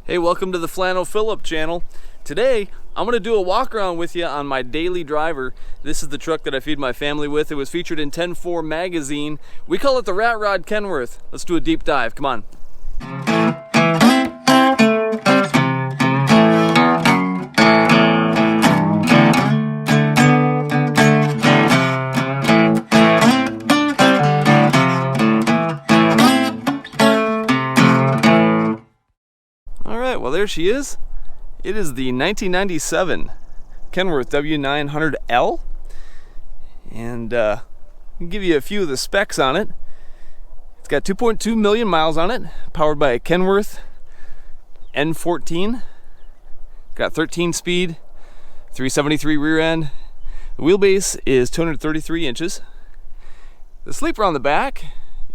Hey, welcome to the Flannel Phillip channel. Today, I'm going to do a walk around with you on my daily driver. This is the truck that I feed my family with. It was featured in 10-4 magazine. We call it the Rat Rod Kenworth. Let's do a deep dive. Come on. Well, there she is. It is the 1997 Kenworth W900L, and I'll give you a few of the specs on it. It's got 2.2 million miles on it, powered by a Kenworth N14. Got 13 speed, 373 rear end. The wheelbase is 233 inches. The sleeper on the back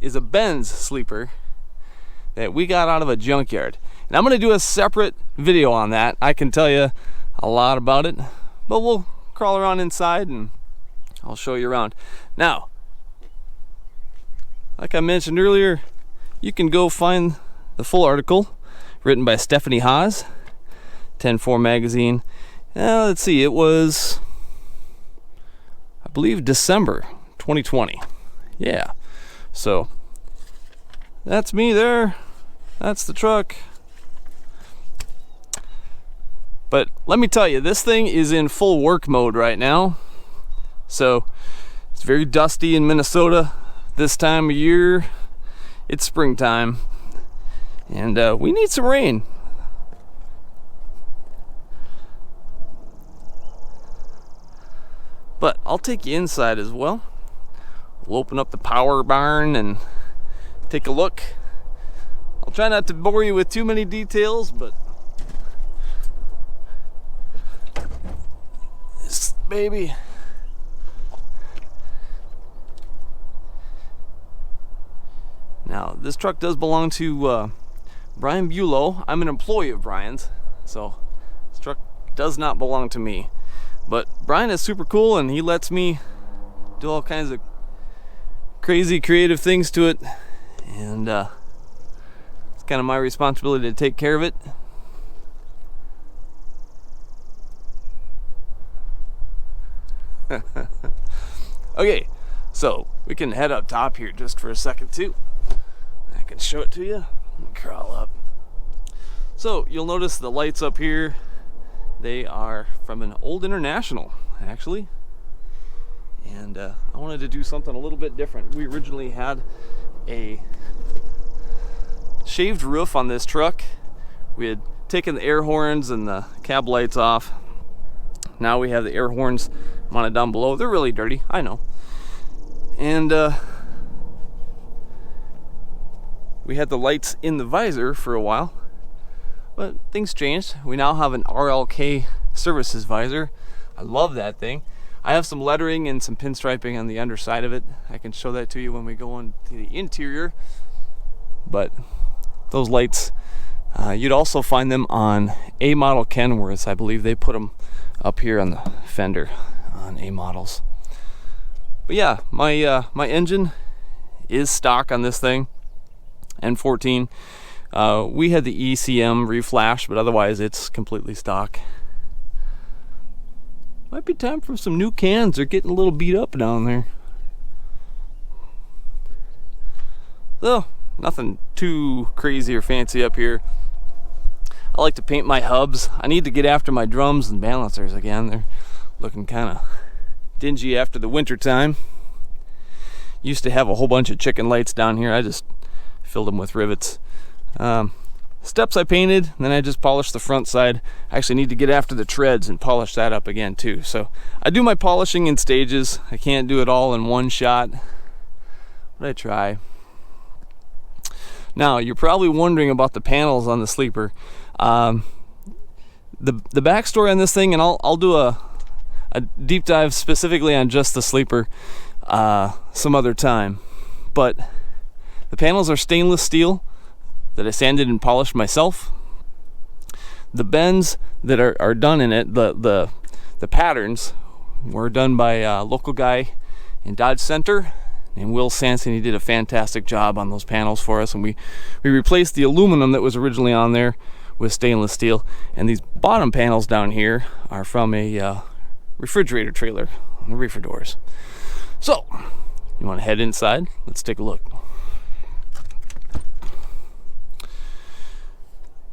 is a Benz sleeper that we got out of a junkyard. And I'm going to do a separate video on that. I can tell you a lot about it, but we'll crawl around inside and I'll show you around. Now, like I mentioned earlier, you can go find the full article written by Stephanie Haas, 10-4 magazine. Let's see, it was, I believe, December 2020. Yeah, so that's me there. That's the truck. But let me tell you, this thing is in full work mode right now. So it's very dusty in Minnesota this time of year. It's springtime, and we need some rain. But I'll take you inside as well. We'll open up the power barn and take a look. I'll try not to bore you with too many details, but this baby, now this truck does belong to Brian Bulow. I'm an employee of Brian's, so this truck does not belong to me. But Brian is super cool, and he lets me do all kinds of crazy creative things to it, and it's kind of my responsibility to take care of it. Okay, so we can head up top here just for a second too. I can show it to you. Let me crawl up. So you'll notice the lights up here. They are from an old International, actually. And I wanted to do something a little bit different. We originally had a shaved roof on this truck. We had taken the air horns and the cab lights off. Now we have the air horns mounted down below. They're really dirty, I know. And we had the lights in the visor for a while, but things changed. We now have an RLK services visor. I love that thing. I have some lettering and some pinstriping on the underside of it. I can show that to you when we go into the interior. But those lights, you'd also find them on A model Kenworths. I believe they put them up here on the fender on A models. But yeah, my engine is stock on this thing, N14. We had the ECM reflash, but otherwise it's completely stock. Might be time for some new cans. They're getting a little beat up down there. So, nothing too crazy or fancy up here. I like to paint my hubs. I need to get after my drums and balancers again. They're looking kind of dingy after the winter time. Used to have a whole bunch of chicken lights down here. I just filled them with rivets. Steps I painted, and then I just polished the front side. I actually need to get after the treads and polish that up again too. So I do my polishing in stages. I can't do it all in one shot, but I try. Now you're probably wondering about the panels on the sleeper. The backstory on this thing, and I'll do a deep dive specifically on just the sleeper some other time. But the panels are stainless steel that I sanded and polished myself. The bends that are done in it, the patterns, were done by a local guy in Dodge Center named Will Sanson. He did a fantastic job on those panels for us, and we replaced the aluminum that was originally on there with stainless steel. And these bottom panels down here are from a refrigerator trailer on the reefer doors. So, you want to head inside? Let's take a look.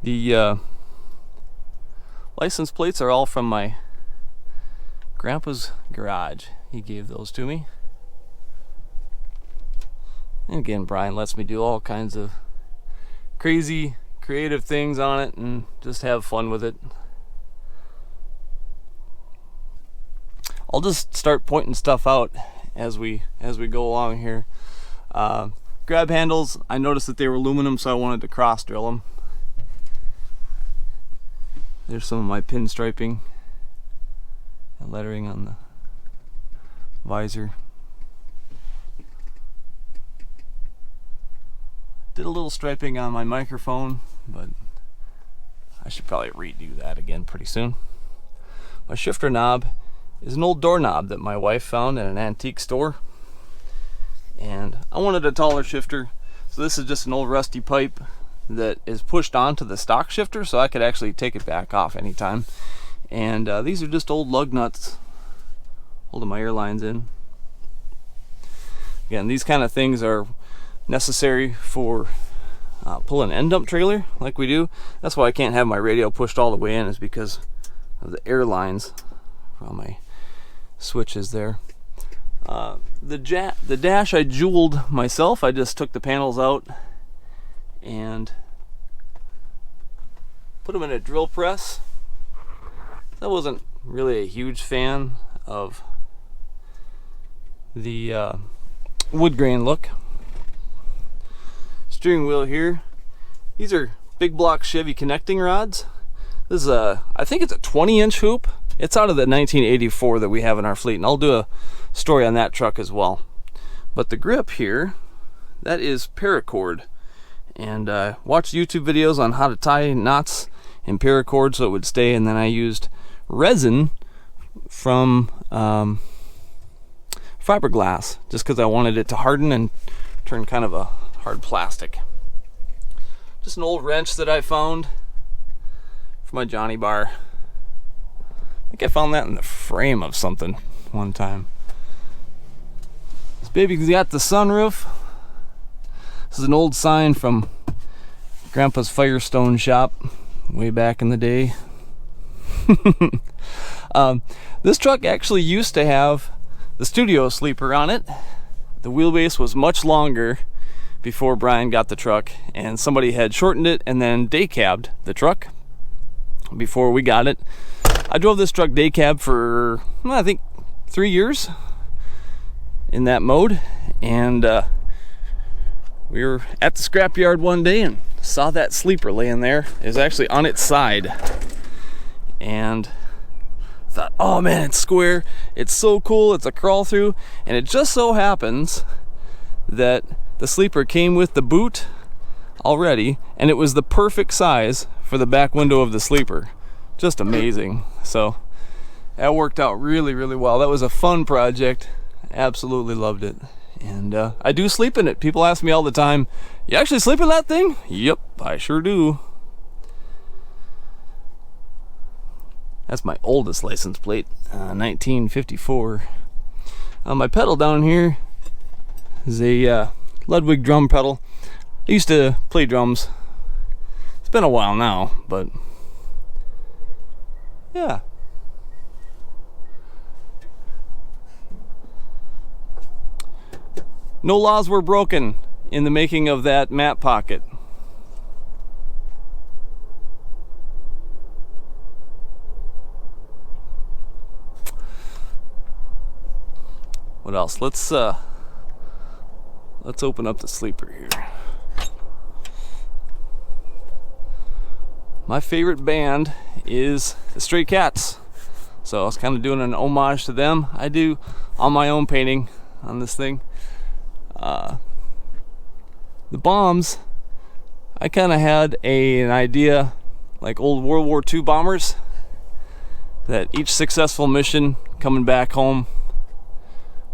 The license plates are all from my grandpa's garage. He gave those to me. And again, Brian lets me do all kinds of crazy, creative things on it and just have fun with it. I'll just start pointing stuff out as we go along here. Grab handles, I noticed that they were aluminum, so I wanted to cross drill them. There's some of my pinstriping and lettering on the visor. Did a little striping on my microphone, but I should probably redo that again pretty soon. My shifter knob is an old doorknob that my wife found at an antique store, and I wanted a taller shifter, so this is just an old rusty pipe that is pushed onto the stock shifter, so I could actually take it back off anytime. And these are just old lug nuts holding my air lines in. Again, these kind of things are necessary for pulling an end dump trailer like we do. That's why I can't have my radio pushed all the way in, is because of the air lines on my switches there. The dash I jeweled myself. I just took the panels out and put them in a drill press. I wasn't really a huge fan of the wood grain look. Steering wheel here. These are big block Chevy connecting rods. This is I think it's a 20-inch hoop. It's out of the 1984 that we have in our fleet, and I'll do a story on that truck as well. But the grip here, that is paracord. And watched YouTube videos on how to tie knots in paracord so it would stay, and then I used resin from fiberglass just because I wanted it to harden and turn kind of a hard plastic. Just an old wrench that I found for my Johnny bar. I think I found that in the frame of something one time. This baby's got the sunroof. This is an old sign from Grandpa's Firestone shop way back in the day. This truck actually used to have the studio sleeper on it. The wheelbase was much longer before Brian got the truck, and somebody had shortened it and then day cabbed the truck before we got it. I drove this truck day cab for, I think, 3 years in that mode, and we were at the scrapyard one day and saw that sleeper laying there. It was actually on its side, and thought, oh man, it's square, it's so cool, it's a crawl through. And it just so happens that the sleeper came with the boot already, and it was the perfect size for the back window of the sleeper. Just amazing. So that worked out really, really well. That was a fun project. Absolutely loved it. And I do sleep in it. People ask me all the time, you actually sleep in that thing? Yep, I sure do. That's my oldest license plate, 1954. My pedal down here is a Ludwig drum pedal. I used to play drums. It's been a while now, but yeah. No laws were broken in the making of that map pocket. What else? Let's open up the sleeper here. My favorite band is the Stray Cats, so I was kind of doing an homage to them. I do all my own painting on this thing. The bombs, I kind of had an idea like old World War II bombers, that each successful mission coming back home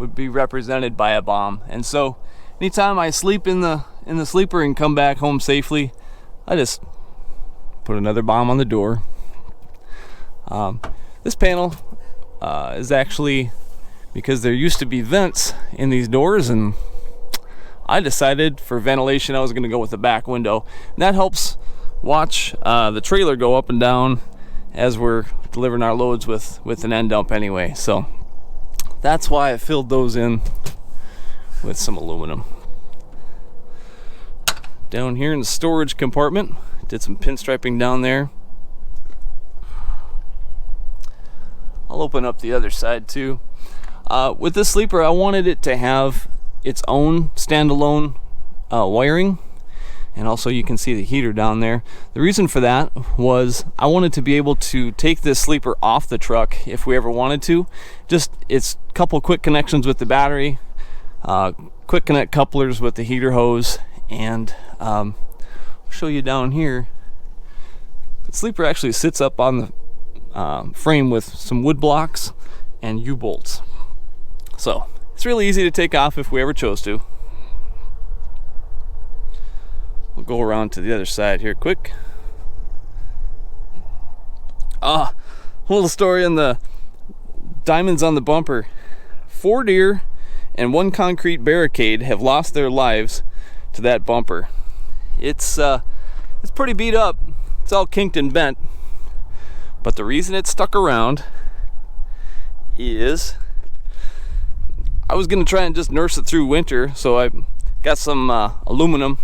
would be represented by a bomb. And so anytime I sleep in the sleeper and come back home safely, I just put another bomb on the door. This panel is actually because there used to be vents in these doors, and I decided for ventilation I was going to go with the back window. And that helps watch the trailer go up and down as we're delivering our loads with an end dump anyway. So that's why I filled those in with some aluminum. Down here in the storage compartment, did some pinstriping down there. I'll open up the other side too. With this sleeper, I wanted it to have its own standalone wiring, and also you can see the heater down there. The reason for that was I wanted to be able to take this sleeper off the truck if we ever wanted to. Just it's a couple quick connections with the battery, quick connect couplers with the heater hose, and I'll show you down here. The sleeper actually sits up on the frame with some wood blocks and U-bolts. So it's really easy to take off if we ever chose to. We'll go around to the other side here quick. A little story on the diamonds on the bumper. 4 deer and 1 concrete barricade have lost their lives to that bumper. It's pretty beat up. It's all kinked and bent. But the reason it stuck around is I was going to try and just nurse it through winter, so I got some aluminum.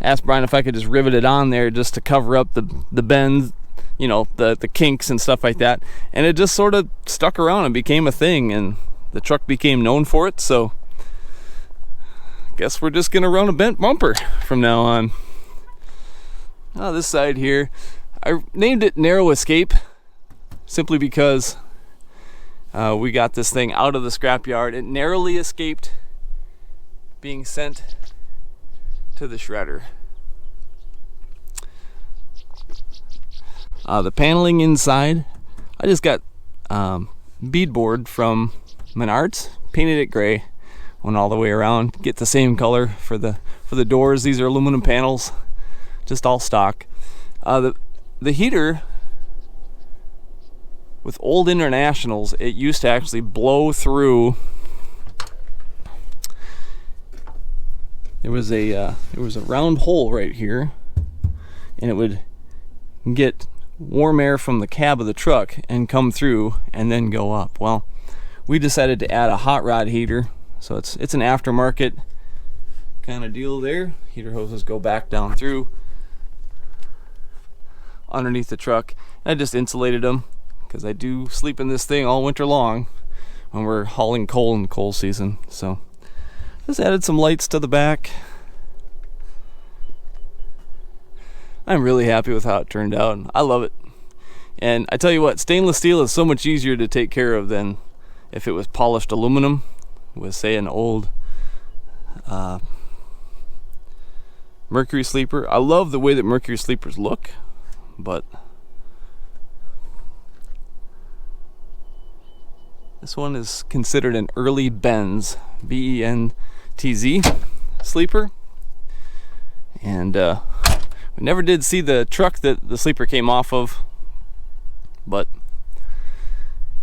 Asked Brian if I could just rivet it on there just to cover up the bends, you know, the kinks and stuff like that. And it just sort of stuck around and became a thing, and the truck became known for it. So guess we're just going to run a bent bumper from now on. This side here, I named it Narrow Escape simply because we got this thing out of the scrapyard. It narrowly escaped being sent to the shredder. The paneling inside, I just got beadboard from Menards, painted it gray, went all the way around, get the same color for the doors. These are aluminum panels, just all stock. The heater with old Internationals, it used to actually blow through. There was a round hole right here, and it would get warm air from the cab of the truck and come through and then go up. Well, we decided to add a hot rod heater, so it's an aftermarket kind of deal there. Heater hoses go back down through underneath the truck. I just insulated them because I do sleep in this thing all winter long when we're hauling coal in coal season. So just added some lights to the back. I'm really happy with how it turned out. I love it. And I tell you what, stainless steel is so much easier to take care of than if it was polished aluminum with, say, an old Mercury sleeper. I love the way that Mercury sleepers look, but this one is considered an early Benz, B-E-N-T-Z sleeper. And we never did see the truck that the sleeper came off of, but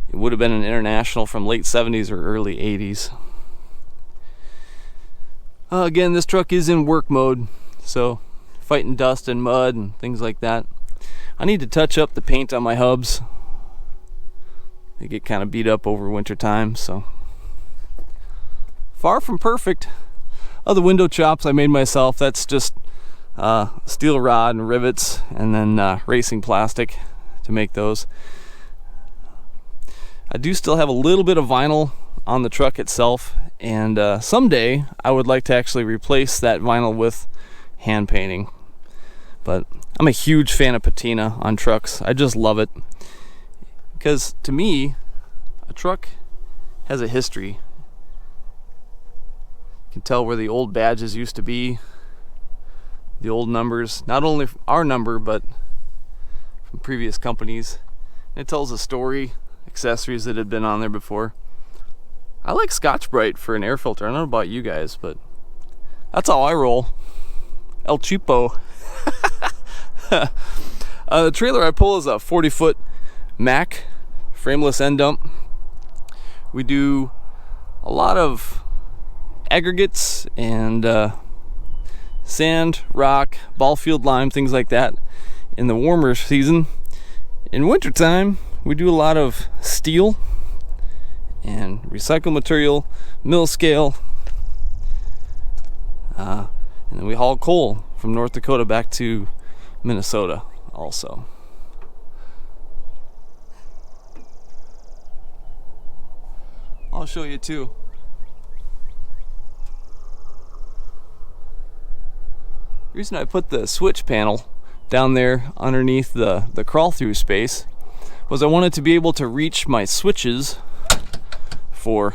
it would have been an International from late 70s or early 80s. Again, this truck is in work mode, so fighting dust and mud and things like that. I need to touch up the paint on my hubs. They get kind of beat up over winter time, so far from perfect. The window chops I made myself. That's just steel rod and rivets, and then racing plastic to make those. I do still have a little bit of vinyl on the truck itself, and someday I would like to actually replace that vinyl with hand painting. But I'm a huge fan of patina on trucks. I just love it, because to me, a truck has a history. You can tell where the old badges used to be, the old numbers, not only our number, but from previous companies. And it tells a story, accessories that had been on there before. I like Scotch-Brite for an air filter. I don't know about you guys, but that's how I roll. El Cheapo. The trailer I pull is a 40-foot Mack frameless end dump. We do a lot of aggregates and sand, rock, ball field lime, things like that in the warmer season. In wintertime, we do a lot of steel and recycled material, mill scale, and then we haul coal from North Dakota back to Minnesota also. I'll show you too. The reason I put the switch panel down there underneath the crawl through space was I wanted to be able to reach my switches for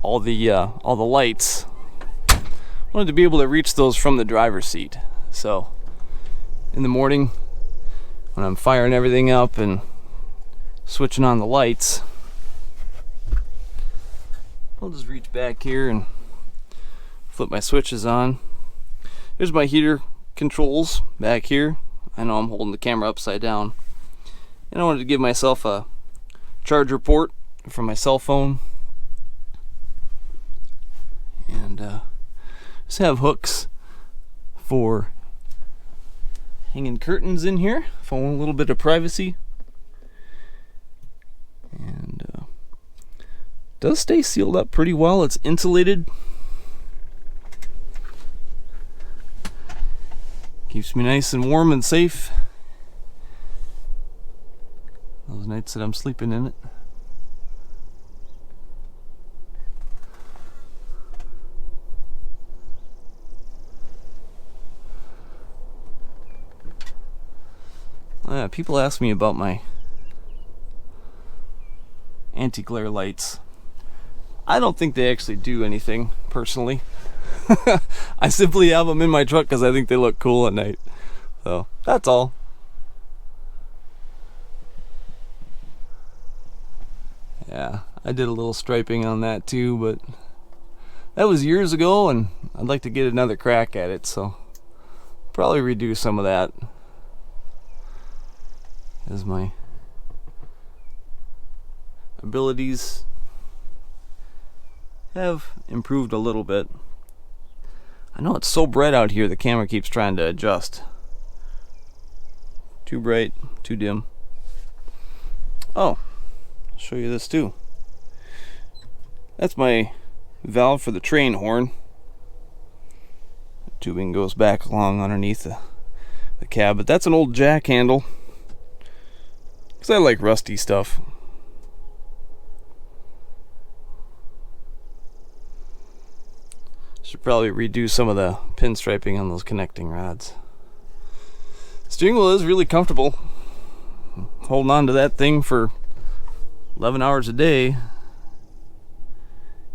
all the lights. I wanted to be able to reach those from the driver's seat. So in the morning when I'm firing everything up and switching on the lights, I'll just reach back here and flip my switches on. Here's my heater controls back here. I know I'm holding the camera upside down. And I wanted to give myself a charger port for my cell phone. And just have hooks for hanging curtains in here if I want a little bit of privacy. And does stay sealed up pretty well. It's insulated. Keeps me nice and warm and safe those nights that I'm sleeping in it. People ask me about my anti-glare lights. I don't think they actually do anything, personally. I simply have them in my truck because I think they look cool at night. So, that's all. Yeah, I did a little striping on that too, but that was years ago and I'd like to get another crack at it, so probably redo some of that as my abilities have improved a little bit. I know it's so bright out here, the camera keeps trying to adjust. Too bright, too dim. Oh, I'll show you this too. That's my valve for the train horn. The tubing goes back along underneath the cab, but that's an old jack handle. Because I like rusty stuff. Should probably redo some of the pinstriping on those connecting rods. Steering wheel is really comfortable. Holding on to that thing for 11 hours a day.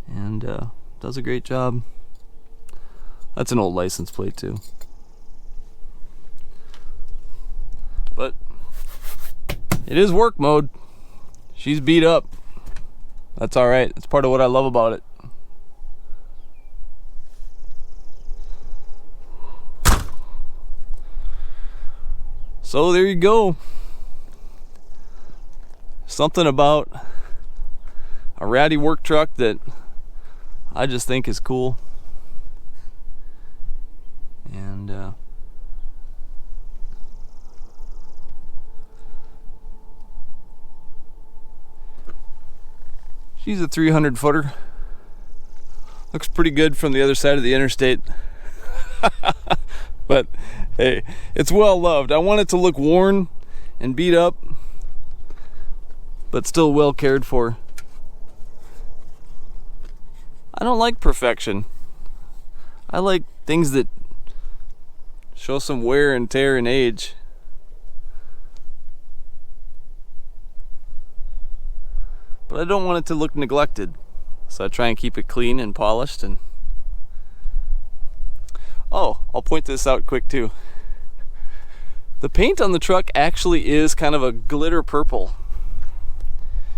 And does a great job. That's an old license plate too. But it is work mode. She's beat up. That's alright. That's part of what I love about it. So there you go. Something about a ratty work truck that I just think is cool. And she's a 300 footer. Looks pretty good from the other side of the interstate. But hey, it's well loved. I want it to look worn and beat up, but still well cared for. I don't like perfection. I like things that show some wear and tear and age. But I don't want it to look neglected. So I try and keep it clean and polished. And oh, I'll point this out quick too. The paint on the truck actually is kind of a glitter purple.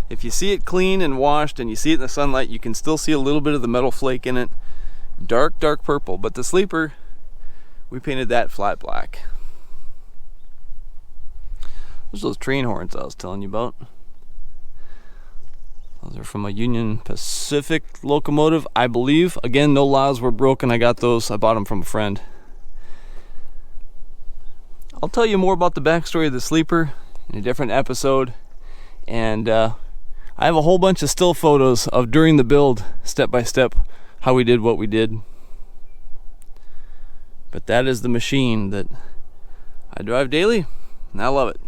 If you see it clean and washed and you see it in the sunlight, you can still see a little bit of the metal flake in it. Dark, dark purple. But the sleeper, we painted that flat black. Those are those train horns I was telling you about. Those are from a Union Pacific locomotive, I believe. Again, no laws were broken. I got those. I bought them from a friend. I'll tell you more about the backstory of the sleeper in a different episode. And I have a whole bunch of still photos of during the build, step by step, how we did what we did. But that is the machine that I drive daily, and I love it.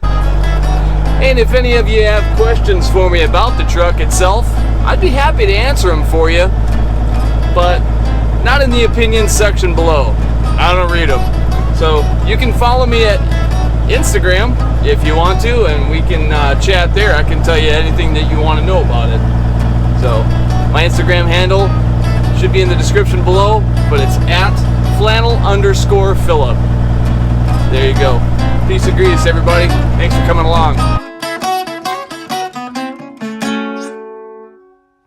And if any of you have questions for me about the truck itself, I'd be happy to answer them for you, but not in the opinions section below. I don't read them. So you can follow me at Instagram if you want to, and we can chat there. I can tell you anything that you want to know about it. So my Instagram handle should be in the description below, but it's at @flannel_Phillip. There you go. Peace and grease, everybody. Thanks for coming along.